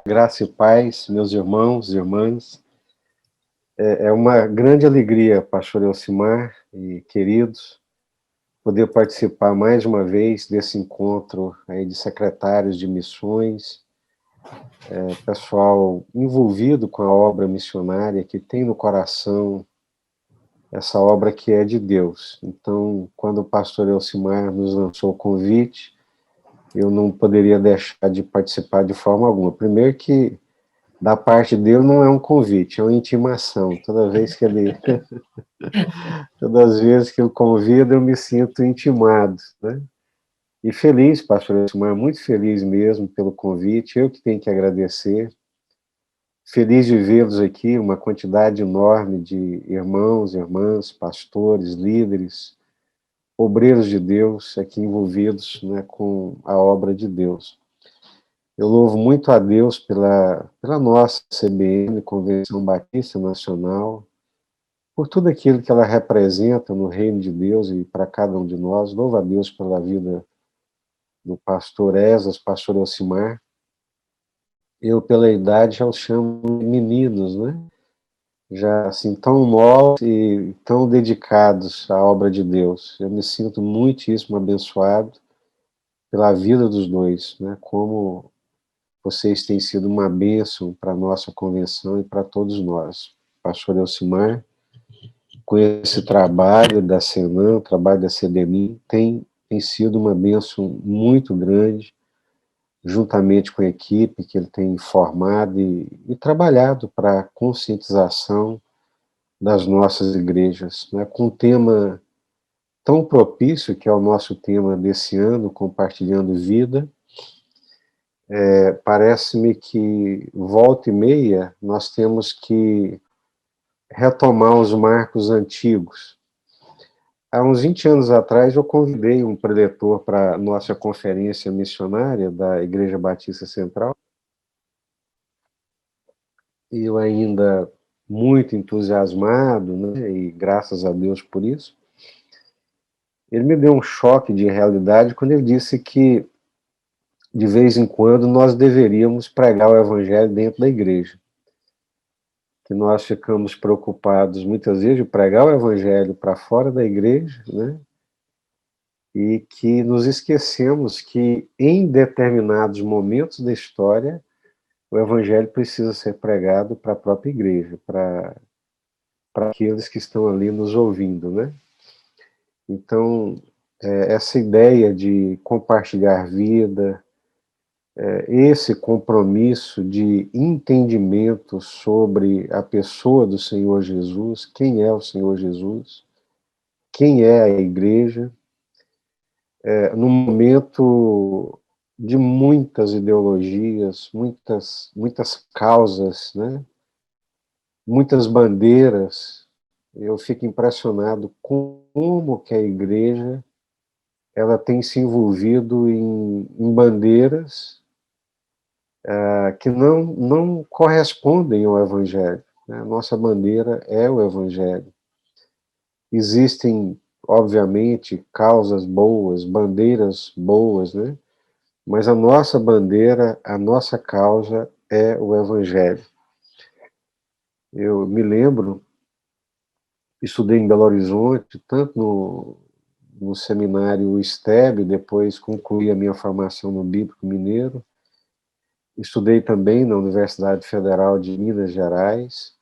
Graça e paz, meus irmãos e irmãs. É uma grande alegria, pastor Elcimar e queridos, poder participar mais uma vez desse encontro aí de secretários de missões, pessoal envolvido com a obra missionária, que tem no coração essa obra que é de Deus. Então, quando o pastor Elcimar nos lançou o convite, eu não poderia deixar de participar de forma alguma. Primeiro que da parte dele não é um convite, é uma intimação. Todas as vezes que ele convida, eu me sinto intimado, né? E feliz, pastor Elcimar, muito feliz mesmo pelo convite, eu que tenho que agradecer. Feliz de vê-los aqui, uma quantidade enorme de irmãos, irmãs, pastores, líderes, obreiros de Deus aqui envolvidos, né, com a obra de Deus. Eu louvo muito a Deus pela nossa CBN, Convenção Batista Nacional, por tudo aquilo que ela representa no reino de Deus e para cada um de nós. Louvo a Deus pela vida do pastor Esas, pastor Elcimar. Eu, pela idade, já os chamo de meninos, né? Já, assim, tão novos e tão dedicados à obra de Deus. Eu me sinto muitíssimo abençoado pela vida dos dois, né? Como vocês têm sido uma bênção para a nossa convenção e para todos nós. Pastor Elcimar, com esse trabalho da Senan, o trabalho da CDMI, tem sido uma bênção muito grande, juntamente com a equipe que ele tem formado e trabalhado para a conscientização das nossas igrejas, né, com um tema tão propício, que é o nosso tema desse ano, Compartilhando Vida. Parece-me que, volta e meia, nós temos que retomar os marcos antigos. Há uns 20 anos atrás, eu convidei um preletor para a nossa conferência missionária da Igreja Batista Central, e eu ainda muito entusiasmado, né, e graças a Deus por isso, ele me deu um choque de realidade quando ele disse que, de vez em quando, nós deveríamos pregar o Evangelho dentro da igreja. Que nós ficamos preocupados, muitas vezes, de pregar o Evangelho para fora da igreja, né, e que nos esquecemos que, em determinados momentos da história, o Evangelho precisa ser pregado para a própria igreja, para aqueles que estão ali nos ouvindo, né? Então, essa ideia de compartilhar vida, esse compromisso de entendimento sobre a pessoa do Senhor Jesus, quem é o Senhor Jesus, quem é a igreja, num momento de muitas ideologias, muitas causas, né? Muitas bandeiras. Eu fico impressionado com como que a igreja ela tem se envolvido em bandeiras que não correspondem ao Evangelho, né? A nossa bandeira é o Evangelho. Existem, obviamente, causas boas, bandeiras boas, né? Mas a nossa bandeira, a nossa causa é o Evangelho. Eu me lembro, estudei em Belo Horizonte, tanto no seminário STEB, depois concluí a minha formação no Bíblico Mineiro, estudei também na Universidade Federal de Minas Gerais,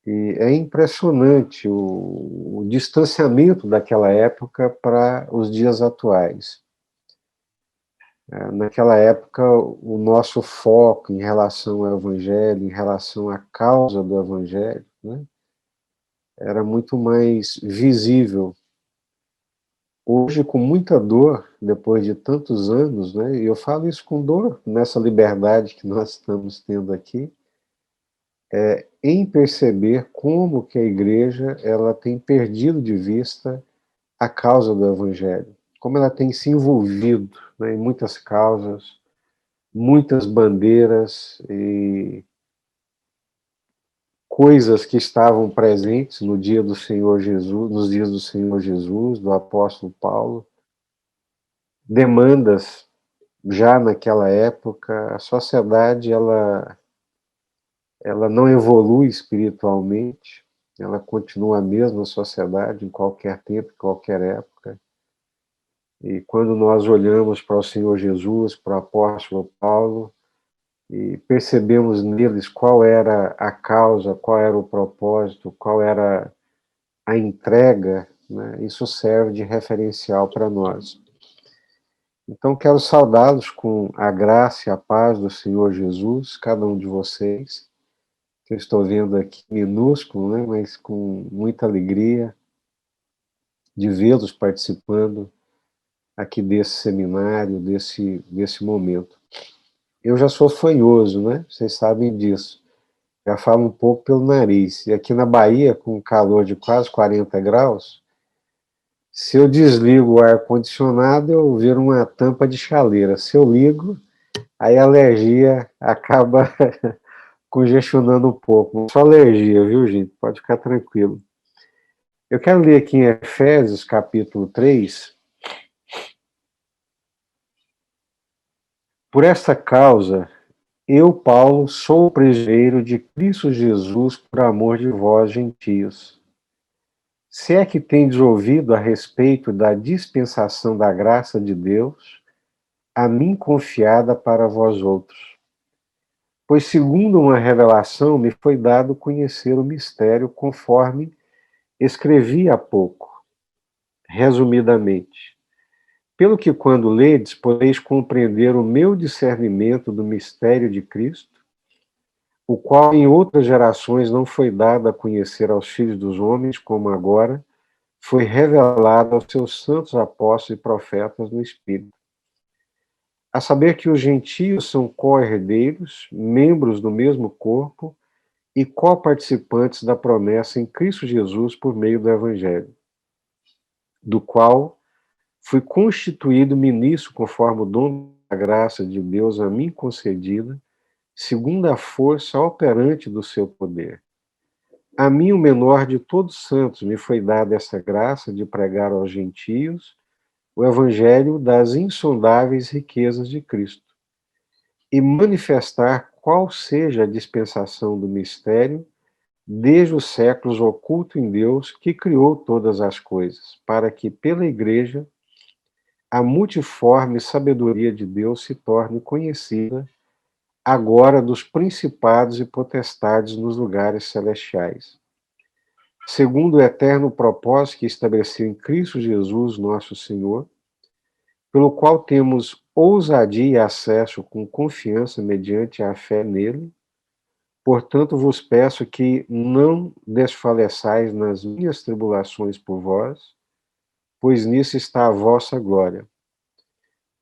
e é impressionante o distanciamento daquela época para os dias atuais. Naquela época, o nosso foco em relação ao Evangelho, em relação à causa do Evangelho, né, era muito mais visível. Hoje, com muita dor, depois de tantos anos, né, e eu falo isso com dor, nessa liberdade que nós estamos tendo aqui, em perceber como que a igreja ela tem perdido de vista a causa do Evangelho, como ela tem se envolvido, né, em muitas causas, muitas bandeiras e coisas que estavam presentes no dia do Senhor Jesus, nos dias do Senhor Jesus, do apóstolo Paulo, demandas já naquela época, a sociedade ela não evolui espiritualmente, ela continua a mesma sociedade em qualquer tempo, em qualquer época. E quando nós olhamos para o Senhor Jesus, para o apóstolo Paulo, e percebemos neles qual era a causa, qual era o propósito, qual era a entrega, né? Isso serve de referencial para nós. Então, quero saudá-los com a graça e a paz do Senhor Jesus, cada um de vocês, que eu estou vendo aqui minúsculo, né, mas com muita alegria de vê-los participando aqui desse seminário, desse momento. Eu já sou fanhoso, né? Vocês sabem disso. Já falo um pouco pelo nariz. E aqui na Bahia, com calor de quase 40 graus, se eu desligo o ar-condicionado, eu viro uma tampa de chaleira. Se eu ligo, aí a alergia acaba congestionando um pouco. Só alergia, viu, gente? Pode ficar tranquilo. Eu quero ler aqui em Efésios, capítulo 3. Por esta causa, eu, Paulo, sou prisioneiro de Cristo Jesus por amor de vós, gentios. Se é que tendes ouvido a respeito da dispensação da graça de Deus, a mim confiada para vós outros. Pois, segundo uma revelação, me foi dado conhecer o mistério conforme escrevi há pouco, resumidamente. Pelo que, quando ledes, podeis compreender o meu discernimento do mistério de Cristo, o qual em outras gerações não foi dado a conhecer aos filhos dos homens, como agora foi revelado aos seus santos apóstolos e profetas no Espírito. A saber que os gentios são co-herdeiros, membros do mesmo corpo e co-participantes da promessa em Cristo Jesus por meio do Evangelho, do qual fui constituído ministro conforme o dom da graça de Deus a mim concedida, segundo a força operante do seu poder. A mim, o menor de todos os santos, me foi dada essa graça de pregar aos gentios o evangelho das insondáveis riquezas de Cristo e manifestar qual seja a dispensação do mistério desde os séculos oculto em Deus que criou todas as coisas, para que pela igreja a multiforme sabedoria de Deus se torne conhecida agora dos principados e potestades nos lugares celestiais, segundo o eterno propósito que estabeleceu em Cristo Jesus, nosso Senhor, pelo qual temos ousadia e acesso com confiança mediante a fé nele. Portanto, vos peço que não desfaleçais nas minhas tribulações por vós, pois nisso está a vossa glória.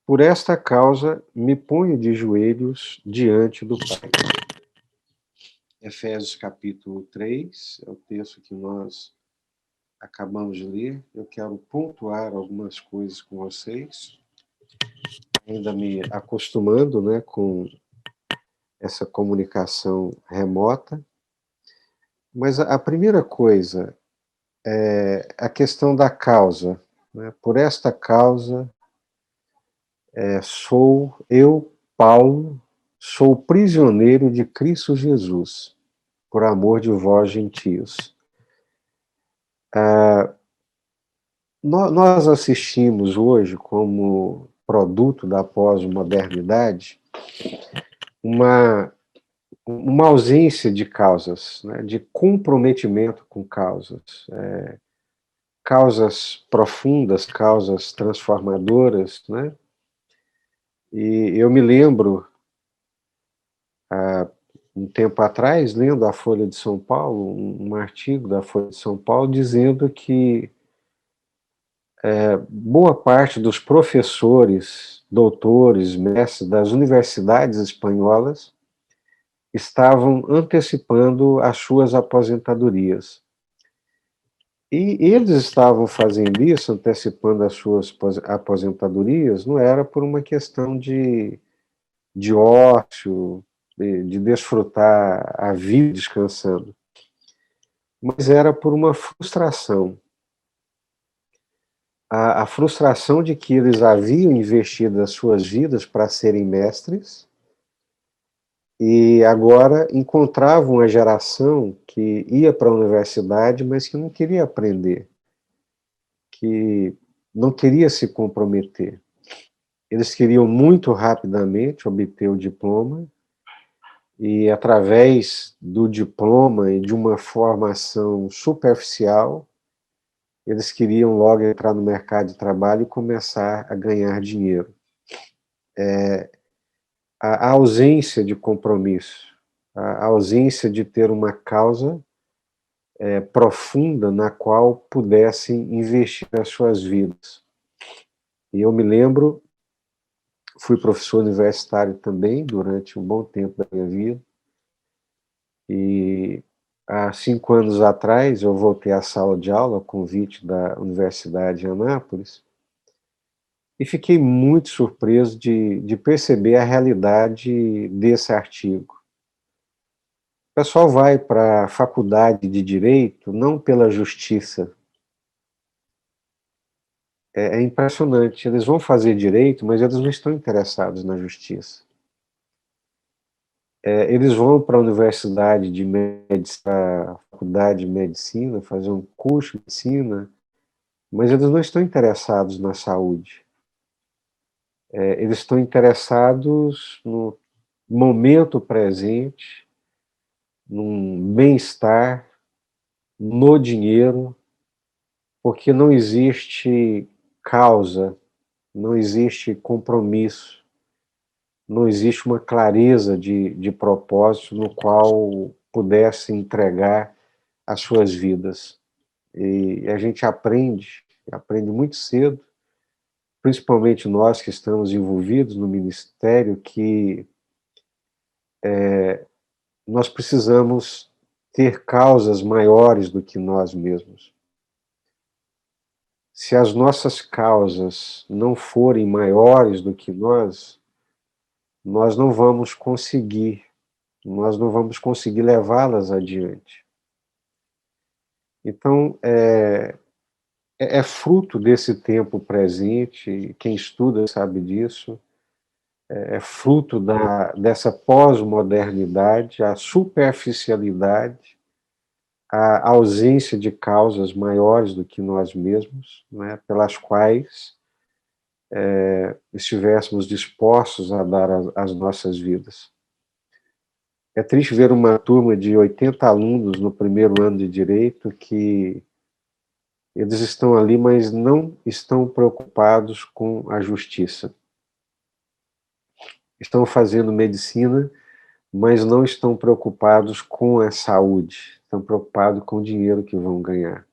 Por esta causa, me ponho de joelhos diante do Pai. Efésios capítulo 3, é o texto que nós acabamos de ler. Eu quero pontuar algumas coisas com vocês, ainda me acostumando, né, com essa comunicação remota. Mas a primeira coisa é a questão da causa, né? Por esta causa, sou eu, Paulo, sou prisioneiro de Cristo Jesus, por amor de vós, gentios. Nós assistimos hoje, como produto da pós-modernidade, uma ausência de causas, né, de comprometimento com causas. Causas profundas, causas transformadoras, né? E eu me lembro, há um tempo atrás, lendo a Folha de São Paulo, um artigo da Folha de São Paulo, dizendo que boa parte dos professores, doutores, mestres das universidades espanholas estavam antecipando as suas aposentadorias. E eles estavam fazendo isso, antecipando as suas aposentadorias, não era por uma questão de ócio, de desfrutar a vida descansando, mas era por uma frustração. a frustração de que eles haviam investido as suas vidas para serem mestres e agora encontravam uma geração que ia para a universidade, mas que não queria aprender, que não queria se comprometer. Eles queriam muito rapidamente obter o diploma e, através do diploma e de uma formação superficial, eles queriam logo entrar no mercado de trabalho e começar a ganhar dinheiro. A ausência de compromisso, a ausência de ter uma causa profunda na qual pudessem investir as suas vidas. E eu me lembro, fui professor universitário também durante um bom tempo da minha vida, e há 5 anos atrás eu voltei à sala de aula, a convite da Universidade de Anápolis, e fiquei muito surpreso de perceber a realidade desse artigo. O pessoal vai para a faculdade de Direito não pela justiça. É impressionante, eles vão fazer direito, mas eles não estão interessados na justiça. Eles vão para a universidade de medicina, a faculdade de medicina, fazer um curso de medicina, mas eles não estão interessados na saúde. Eles estão interessados no momento presente, num bem-estar, no dinheiro, porque não existe causa, não existe compromisso, não existe uma clareza de propósito no qual pudesse entregar as suas vidas. E a gente aprende muito cedo, principalmente nós que estamos envolvidos no ministério, que nós precisamos ter causas maiores do que nós mesmos. Se as nossas causas não forem maiores do que nós não vamos conseguir, levá-las adiante. Então, é fruto desse tempo presente, quem estuda sabe disso, é fruto dessa pós-modernidade, a superficialidade, a ausência de causas maiores do que nós mesmos, né, pelas quais estivéssemos dispostos a dar as nossas vidas. É triste ver uma turma de 80 alunos no primeiro ano de Direito que eles estão ali, mas não estão preocupados com a justiça. Estão fazendo medicina, mas não estão preocupados com a saúde, estão preocupados com o dinheiro que vão ganhar.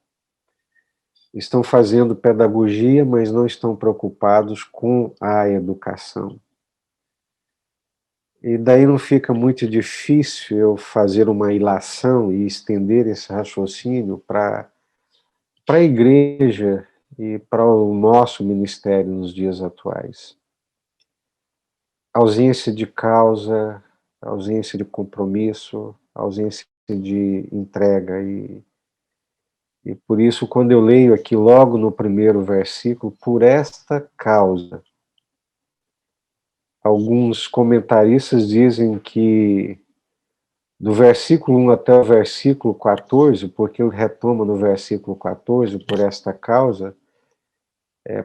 Estão fazendo pedagogia, mas não estão preocupados com a educação. E daí não fica muito difícil eu fazer uma ilação e estender esse raciocínio para a igreja e para o nosso ministério nos dias atuais. Ausência de causa, ausência de compromisso, ausência de entrega. E por isso, quando eu leio aqui logo no primeiro versículo, por esta causa, alguns comentaristas dizem que do versículo 1 até o versículo 14, porque ele retoma no versículo 14, por esta causa,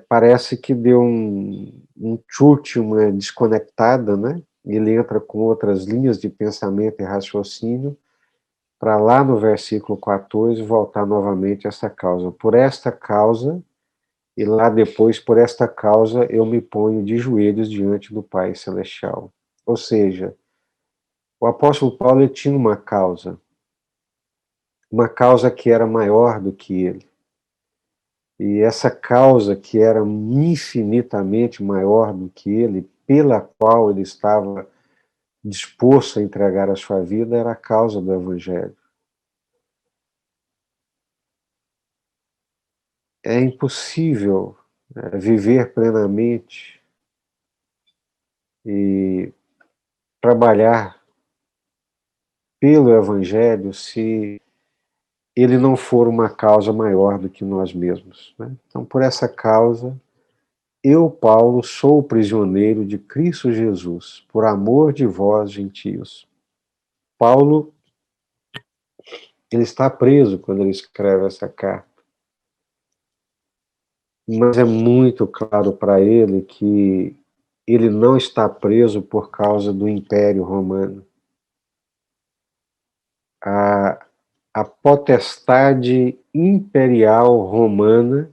parece que deu um chute, uma desconectada, né? Ele entra com outras linhas de pensamento e raciocínio, para lá no versículo 14 voltar novamente a essa causa. Por esta causa, e lá depois, por esta causa, eu me ponho de joelhos diante do Pai Celestial. Ou seja, o apóstolo Paulo ele tinha uma causa que era maior do que ele. E essa causa que era infinitamente maior do que ele, pela qual ele estava disposto a entregar a sua vida, era a causa do Evangelho. É impossível viver plenamente e trabalhar pelo Evangelho se ele não for uma causa maior do que nós mesmos, né? Então, por essa causa, eu, Paulo, sou prisioneiro de Cristo Jesus, por amor de vós, gentios. Paulo, ele está preso quando ele escreve essa carta, mas é muito claro para ele que ele não está preso por causa do Império Romano. A potestade imperial romana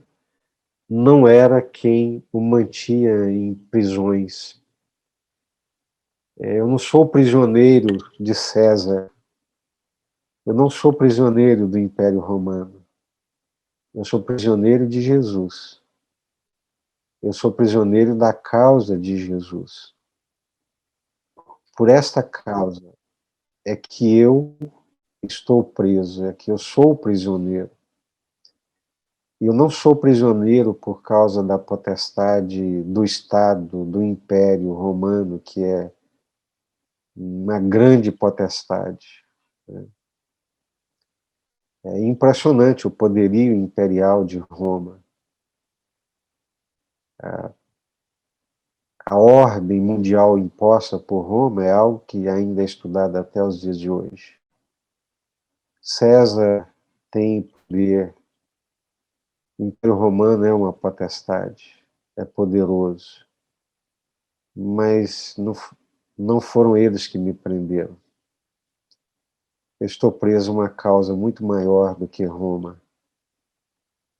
não era quem o mantinha em prisões. Eu não sou prisioneiro de César, eu não sou prisioneiro do Império Romano, eu sou prisioneiro de Jesus, eu sou prisioneiro da causa de Jesus. Por esta causa é que eu estou preso, é que eu sou prisioneiro. Eu não sou prisioneiro por causa da potestade do Estado, do Império Romano, que é uma grande potestade. É impressionante o poderio imperial de Roma. A ordem mundial imposta por Roma é algo que ainda é estudado até os dias de hoje. César tem poder, o Império Romano é uma potestade, é poderoso, mas não foram eles que me prenderam. Eu estou preso a uma causa muito maior do que Roma.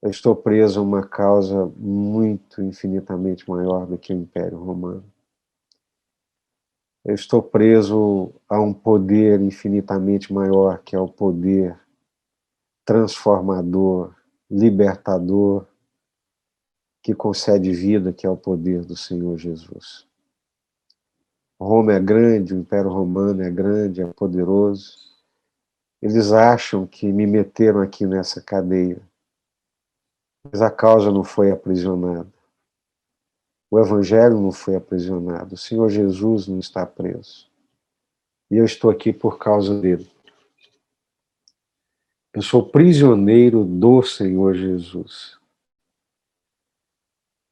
Eu estou preso a uma causa muito, infinitamente maior do que o Império Romano. Eu estou preso a um poder infinitamente maior, que é o poder transformador, libertador, que concede vida, que é o poder do Senhor Jesus. Roma é grande, o Império Romano é grande, é poderoso. Eles acham que me meteram aqui nessa cadeia, mas a causa não foi aprisionada. O Evangelho não foi aprisionado. O Senhor Jesus não está preso. E eu estou aqui por causa dele. Eu sou prisioneiro do Senhor Jesus.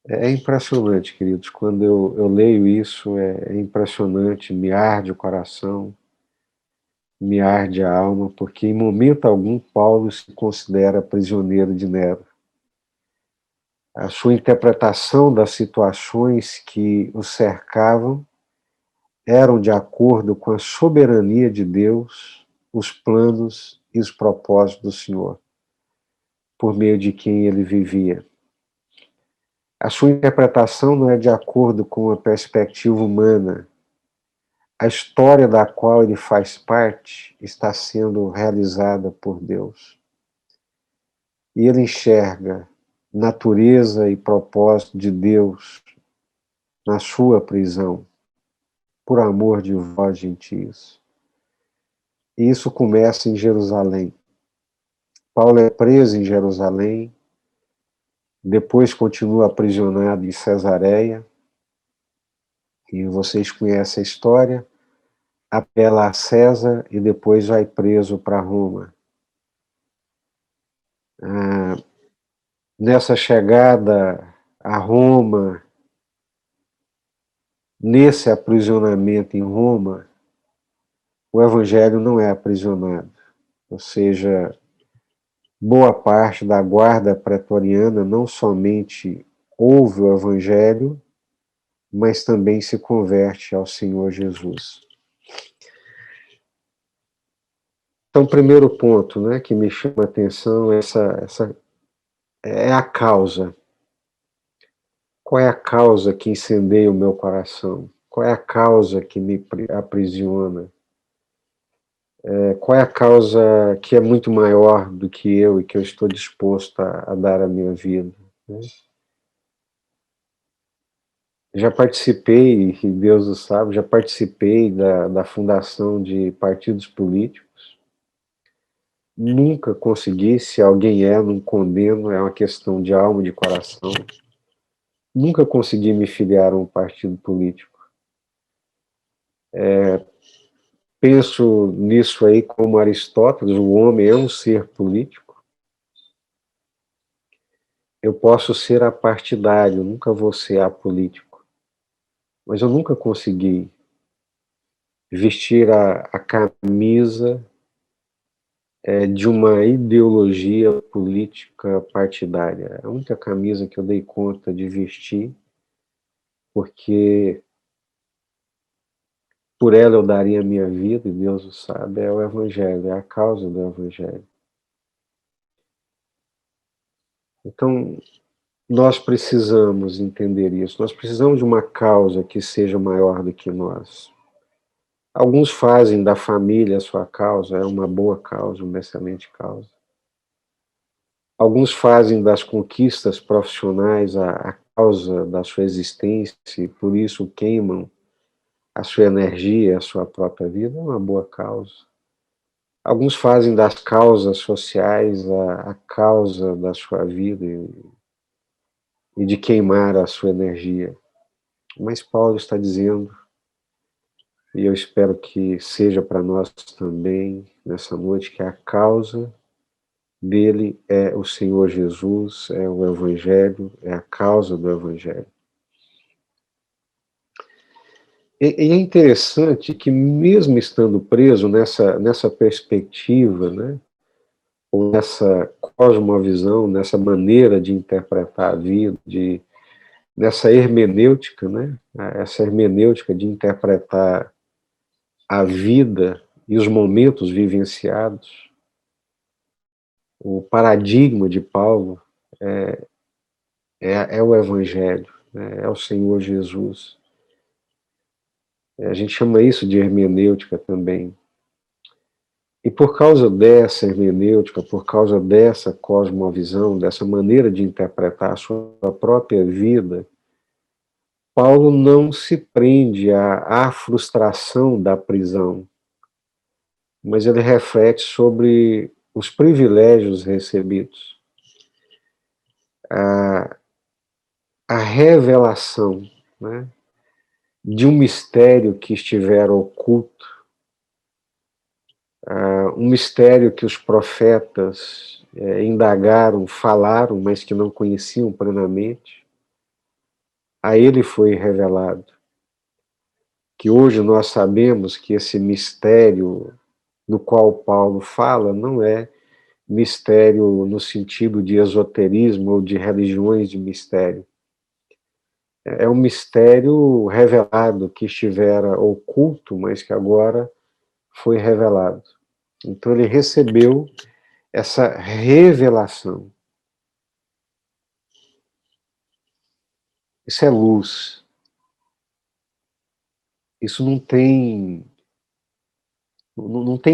É impressionante, queridos. Quando eu leio isso, é impressionante, me arde o coração, me arde a alma, porque em momento algum Paulo se considera prisioneiro de Nero. A sua interpretação das situações que o cercavam eram de acordo com a soberania de Deus, os planos e os propósitos do Senhor, por meio de quem ele vivia. A sua interpretação não é de acordo com a perspectiva humana. A história da qual ele faz parte está sendo realizada por Deus. E ele enxerga natureza e propósito de Deus na sua prisão, por amor de vós, gentios. E isso começa em Jerusalém. Paulo é preso em Jerusalém, depois continua aprisionado em Cesareia, e vocês conhecem a história, apela a César e depois vai preso para Roma. Nessa chegada a Roma, nesse aprisionamento em Roma, o Evangelho não é aprisionado, ou seja, boa parte da guarda pretoriana não somente ouve o Evangelho, mas também se converte ao Senhor Jesus. Então, o primeiro ponto, né, que me chama a atenção é a causa. Qual é a causa que incendeia o meu coração? Qual é a causa que me aprisiona? Qual é a causa que é muito maior do que eu e que eu estou disposto a dar a minha vida? Né? Já participei, e Deus o sabe, já participei da fundação de partidos políticos. Nunca consegui, se alguém não condeno, é uma questão de alma, de coração. Nunca consegui me filiar a um partido político. Penso nisso aí como Aristóteles, o homem é um ser político. Eu posso ser apartidário, nunca vou ser apolítico, mas eu nunca consegui vestir a camisa de uma ideologia política partidária. A única camisa que eu dei conta de vestir, porque por ela eu daria a minha vida, e Deus o sabe, é o Evangelho, é a causa do Evangelho. Então, nós precisamos entender isso, nós precisamos de uma causa que seja maior do que nós. Alguns fazem da família a sua causa, é uma boa causa, uma excelente causa. Alguns fazem das conquistas profissionais a causa da sua existência e por isso queimam a sua energia, a sua própria vida, é uma boa causa. Alguns fazem das causas sociais a causa da sua vida e de queimar a sua energia. Mas Paulo está dizendo, e eu espero que seja para nós também nessa noite, que a causa dele é o Senhor Jesus, é o Evangelho, é a causa do Evangelho. E é interessante que mesmo estando preso nessa perspectiva, né, ou nessa cosmovisão, nessa maneira de interpretar a vida, nessa hermenêutica, né, essa hermenêutica de interpretar a vida e os momentos vivenciados, o paradigma de Paulo é o Evangelho, né, é o Senhor Jesus. A gente chama isso de hermenêutica também. E por causa dessa hermenêutica, por causa dessa cosmovisão, dessa maneira de interpretar a sua própria vida, Paulo não se prende à frustração da prisão, mas ele reflete sobre os privilégios recebidos, a revelação, né, de um mistério que estivera oculto, um mistério que os profetas indagaram, falaram, mas que não conheciam plenamente. A ele foi revelado. Que hoje nós sabemos que esse mistério do qual Paulo fala não é mistério no sentido de esoterismo ou de religiões de mistério. É um mistério revelado que estivera oculto, mas que agora foi revelado. Então ele recebeu essa revelação. Isso é luz. Isso não tem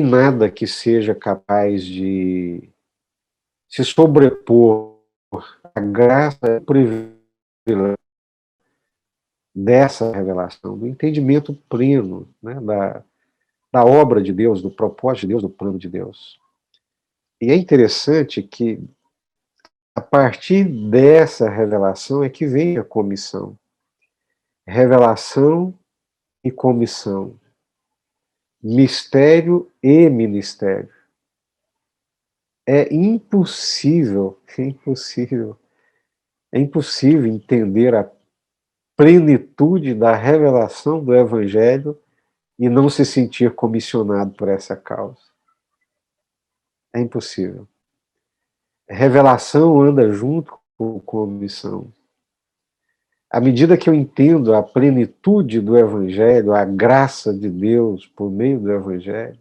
nada que seja capaz de se sobrepor à graça e privilégio dessa revelação, do entendimento pleno, né, da obra de Deus, do propósito de Deus, do plano de Deus. E é interessante que a partir dessa revelação é que vem a comissão. Revelação e comissão. Mistério e ministério. É impossível entender a plenitude da revelação do Evangelho e não se sentir comissionado por essa causa. É impossível. Revelação anda junto com comissão. À medida que eu entendo a plenitude do Evangelho, a graça de Deus por meio do Evangelho,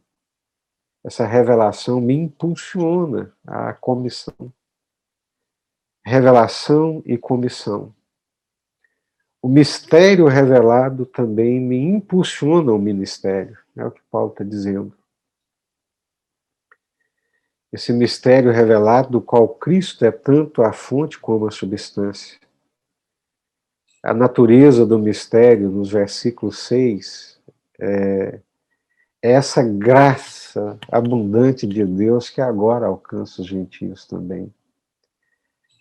essa revelação me impulsiona à comissão. Revelação e comissão. O mistério revelado também me impulsiona ao ministério, é o que Paulo está dizendo. Esse mistério revelado, do qual Cristo é tanto a fonte como a substância. A natureza do mistério, nos versículos 6, é essa graça abundante de Deus que agora alcança os gentios também,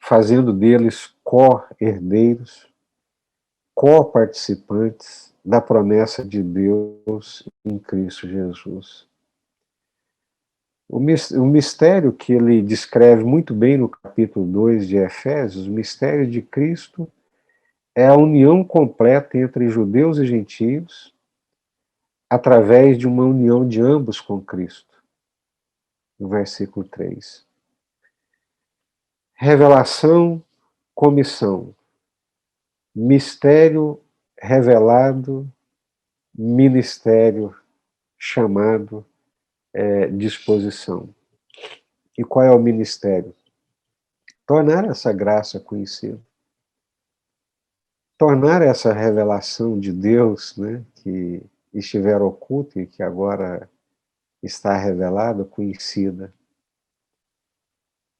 fazendo deles co-herdeiros, co-participantes da promessa de Deus em Cristo Jesus. O mistério que ele descreve muito bem no capítulo 2 de Efésios, o mistério de Cristo, é a união completa entre judeus e gentios, através de uma união de ambos com Cristo. No versículo 3. Revelação, comissão. Mistério revelado, ministério chamado, disposição. E qual é o ministério? Tornar essa graça conhecida. Tornar essa revelação de Deus, né, que estiver oculta e que agora está revelada, conhecida.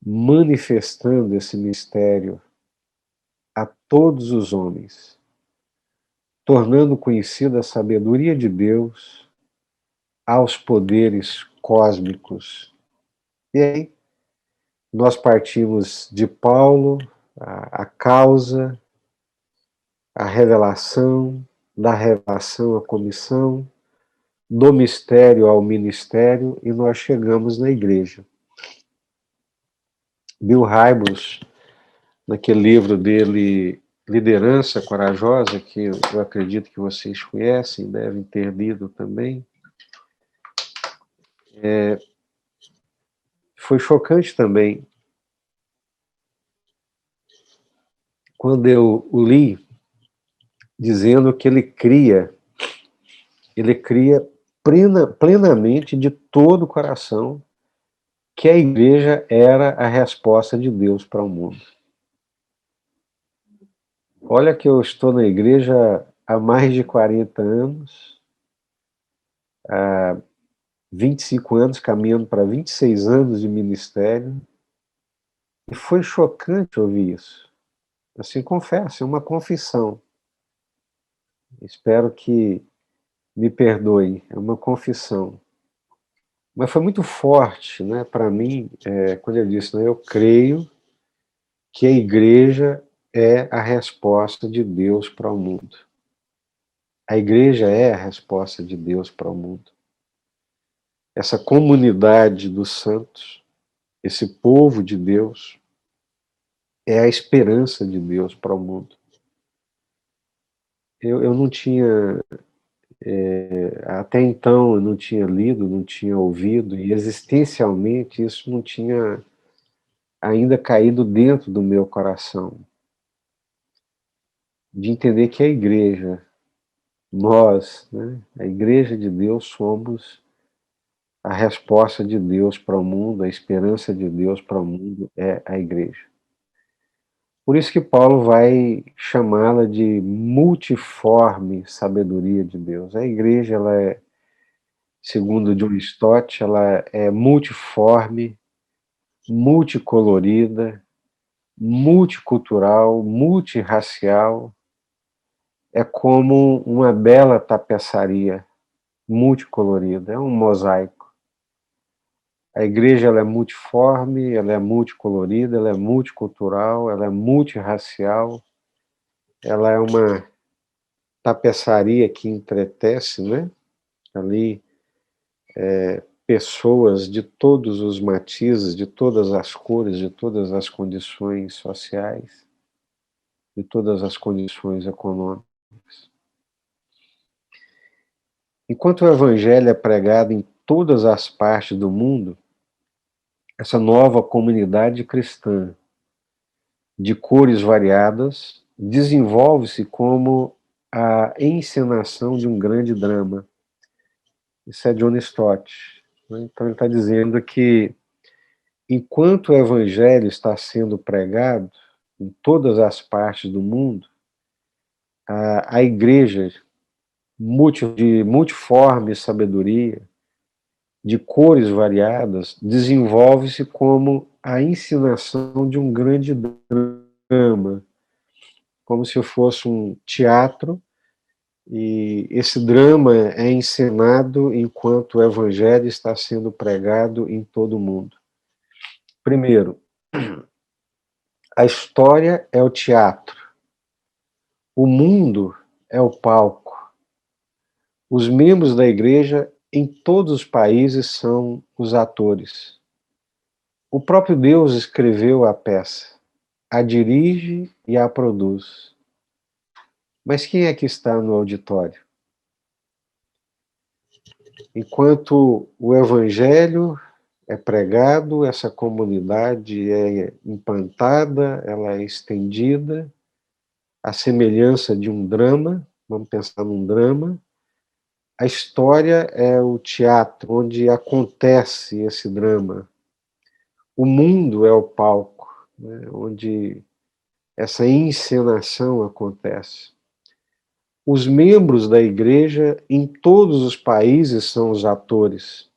Manifestando esse mistério a todos os homens. Tornando conhecida a sabedoria de Deus aos poderes cósmicos. E aí, nós partimos de Paulo, a causa, a revelação, da revelação à comissão, do mistério ao ministério, e nós chegamos na igreja. Bill Hybels, naquele livro dele, Liderança Corajosa, que eu acredito que vocês conhecem, devem ter lido também, foi chocante também quando eu o li, dizendo que ele cria plenamente de todo o coração que a igreja era a resposta de Deus para o mundo. Olha que eu estou na igreja há mais de 40 anos, há 25 anos, caminhando para 26 anos de ministério, e foi chocante ouvir isso. Assim, confesso, é uma confissão. Espero que me perdoem, é uma confissão. Mas foi muito forte, né, para mim, quando ele disse, né, eu creio que a igreja é a resposta de Deus para o mundo. A igreja é a resposta de Deus para o mundo. Essa comunidade dos santos, esse povo de Deus, é a esperança de Deus para o mundo. Eu não tinha, até então, eu não tinha lido, não tinha ouvido, e existencialmente isso não tinha ainda caído dentro do meu coração. De entender que a igreja, nós, né, a igreja de Deus, somos a resposta de Deus para o mundo, a esperança de Deus para o mundo é a igreja. Por isso que Paulo vai chamá-la de multiforme sabedoria de Deus. A igreja, ela é, segundo John Stott, ela é multiforme, multicolorida, multicultural, multirracial. É como uma bela tapeçaria multicolorida, é um mosaico. A igreja, ela é multiforme, ela é multicolorida, ela é multicultural, ela é multirracial, ela é uma tapeçaria que entretece, né? Ali, pessoas de todos os matizes, de todas as cores, de todas as condições sociais, de todas as condições econômicas. Enquanto o evangelho é pregado em todas as partes do mundo, essa nova comunidade cristã, de cores variadas, desenvolve-se como a encenação de um grande drama. Isso é John Stott. Então ele está dizendo que enquanto o evangelho está sendo pregado em todas as partes do mundo, a igreja de multiforme sabedoria, de cores variadas, desenvolve-se como a ensinação de um grande drama, como se fosse um teatro, e esse drama é encenado enquanto o evangelho está sendo pregado em todo o mundo. Primeiro, a história é o teatro, o mundo é o palco. Os membros da igreja em todos os países são os atores. O próprio Deus escreveu a peça, a dirige e a produz. Mas quem é que está no auditório? Enquanto o Evangelho é pregado, essa comunidade é implantada, ela é estendida, à semelhança de um drama, vamos pensar num drama. A história é o teatro onde acontece esse drama. O mundo é o palco, né, onde essa encenação acontece. Os membros da igreja em todos os países são os atores.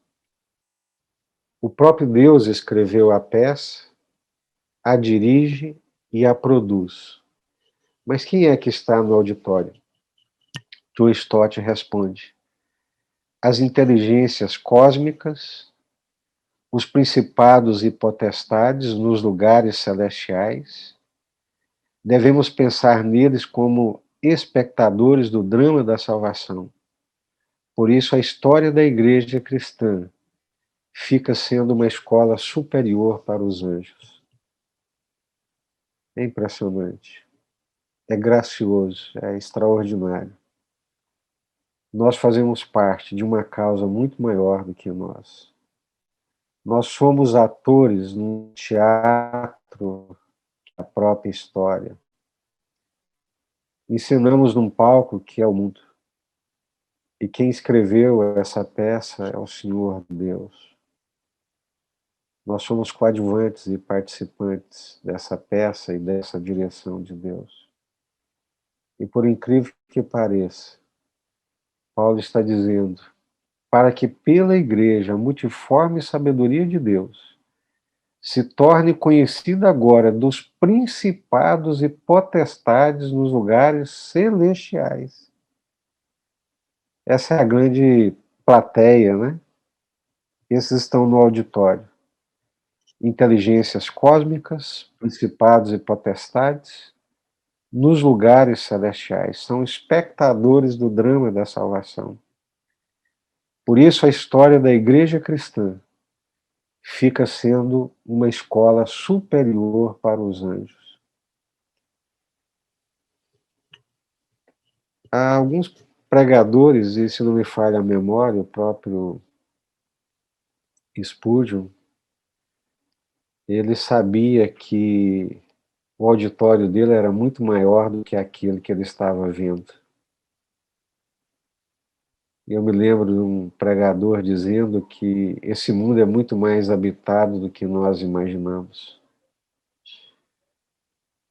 O próprio Deus escreveu a peça, a dirige e a produz. Mas quem é que está no auditório? John Stott responde: as inteligências cósmicas, os principados e potestades nos lugares celestiais. Devemos pensar neles como espectadores do drama da salvação. Por isso, a história da igreja cristã fica sendo uma escola superior para os anjos. É impressionante, é gracioso, é extraordinário. Nós fazemos parte de uma causa muito maior do que nós. Nós somos atores no teatro da própria história. Encenamos num palco que é o mundo. E quem escreveu essa peça é o Senhor Deus. Nós somos coadjuvantes e participantes dessa peça e dessa direção de Deus. E por incrível que pareça, Paulo está dizendo, para que pela igreja a multiforme sabedoria de Deus se torne conhecida agora dos principados e potestades nos lugares celestiais. Essa é a grande plateia, né? Esses estão no auditório. Inteligências cósmicas, principados e potestades, nos lugares celestiais. São espectadores do drama da salvação. Por isso, a história da igreja cristã fica sendo uma escola superior para os anjos. Há alguns pregadores, e se não me falha a memória, o próprio Spurgeon, ele sabia que o auditório dele era muito maior do que aquele que ele estava vendo. Eu me lembro de um pregador dizendo que esse mundo é muito mais habitado do que nós imaginamos.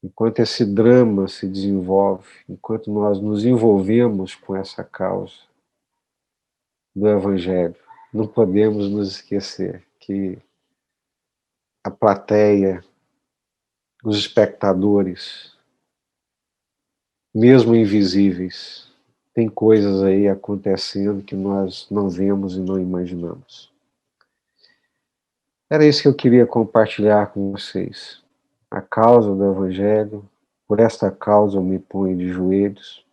Enquanto esse drama se desenvolve, enquanto nós nos envolvemos com essa causa do Evangelho, não podemos nos esquecer que a plateia, os espectadores, mesmo invisíveis, tem coisas aí acontecendo que nós não vemos e não imaginamos. Era isso que eu queria compartilhar com vocês. A causa do Evangelho, por esta causa eu me ponho de joelhos.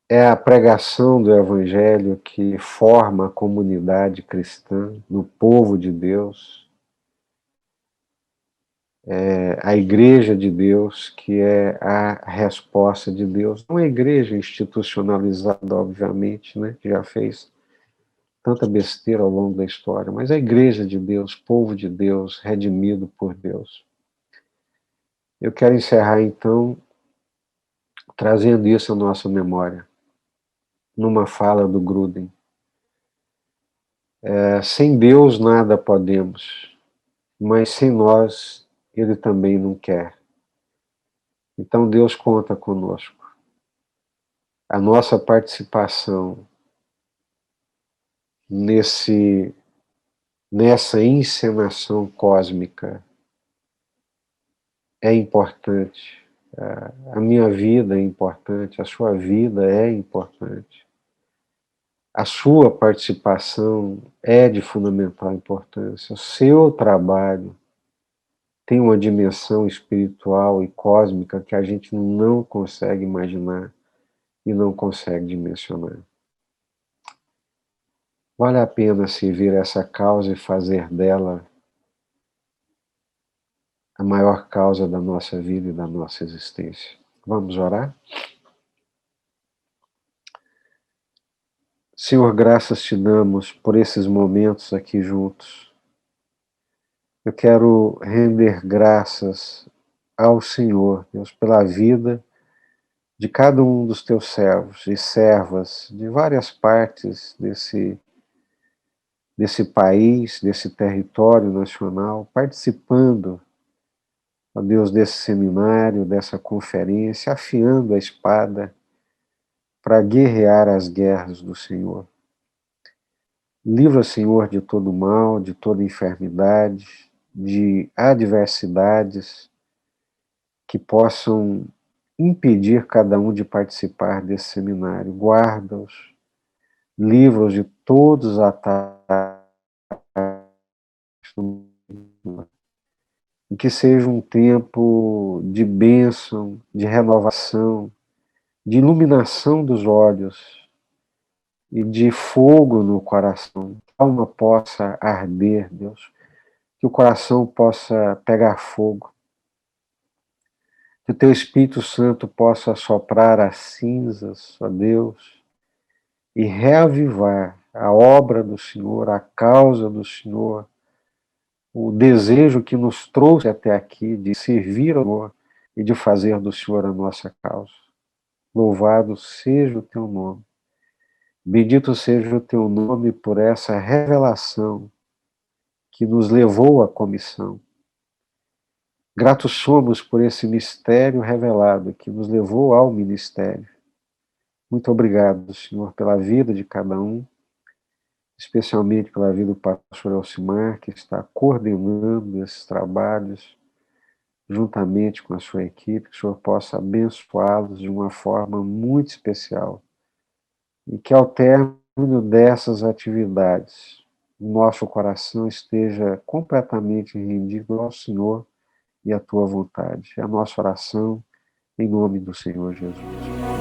É a pregação do Evangelho que forma a comunidade cristã, no povo de Deus. É a igreja de Deus, que é a resposta de Deus. Não é a igreja institucionalizada, obviamente, né, que já fez tanta besteira ao longo da história, mas a igreja de Deus, povo de Deus, redimido por Deus. Eu quero encerrar, então, trazendo isso à nossa memória, numa fala do Gruden. Sem Deus nada podemos, mas sem nós Ele também não quer. Então Deus conta conosco. A nossa participação nessa encenação cósmica é importante. A minha vida é importante, a sua vida é importante. A sua participação é de fundamental importância. O seu trabalho tem uma dimensão espiritual e cósmica que a gente não consegue imaginar e não consegue dimensionar. Vale a pena servir essa causa e fazer dela a maior causa da nossa vida e da nossa existência. Vamos orar? Senhor, graças te damos por esses momentos aqui juntos. Eu quero render graças ao Senhor, Deus, pela vida de cada um dos teus servos e servas de várias partes desse país, desse território nacional, participando, ó Deus, desse seminário, dessa conferência, afiando a espada para guerrear as guerras do Senhor. Livra, Senhor, de todo mal, de toda enfermidade, de adversidades que possam impedir cada um de participar desse seminário. Guarda-os, livra-os de todos os ataques, e que seja um tempo de bênção, de renovação, de iluminação dos olhos e de fogo no coração. Que a alma possa arder, Deus, que o coração possa pegar fogo, que o teu Espírito Santo possa soprar as cinzas, ó Deus, e reavivar a obra do Senhor, a causa do Senhor, o desejo que nos trouxe até aqui de servir ao Senhor e de fazer do Senhor a nossa causa. Louvado seja o teu nome. Bendito seja o teu nome por essa revelação que nos levou à comissão. Gratos somos por esse mistério revelado que nos levou ao ministério. Muito obrigado, Senhor, pela vida de cada um, especialmente pela vida do pastor Elcimar, que está coordenando esses trabalhos juntamente com a sua equipe, que o Senhor possa abençoá-los de uma forma muito especial. E que ao término dessas atividades, o nosso coração esteja completamente rendido ao Senhor e à tua vontade. É a nossa oração em nome do Senhor Jesus.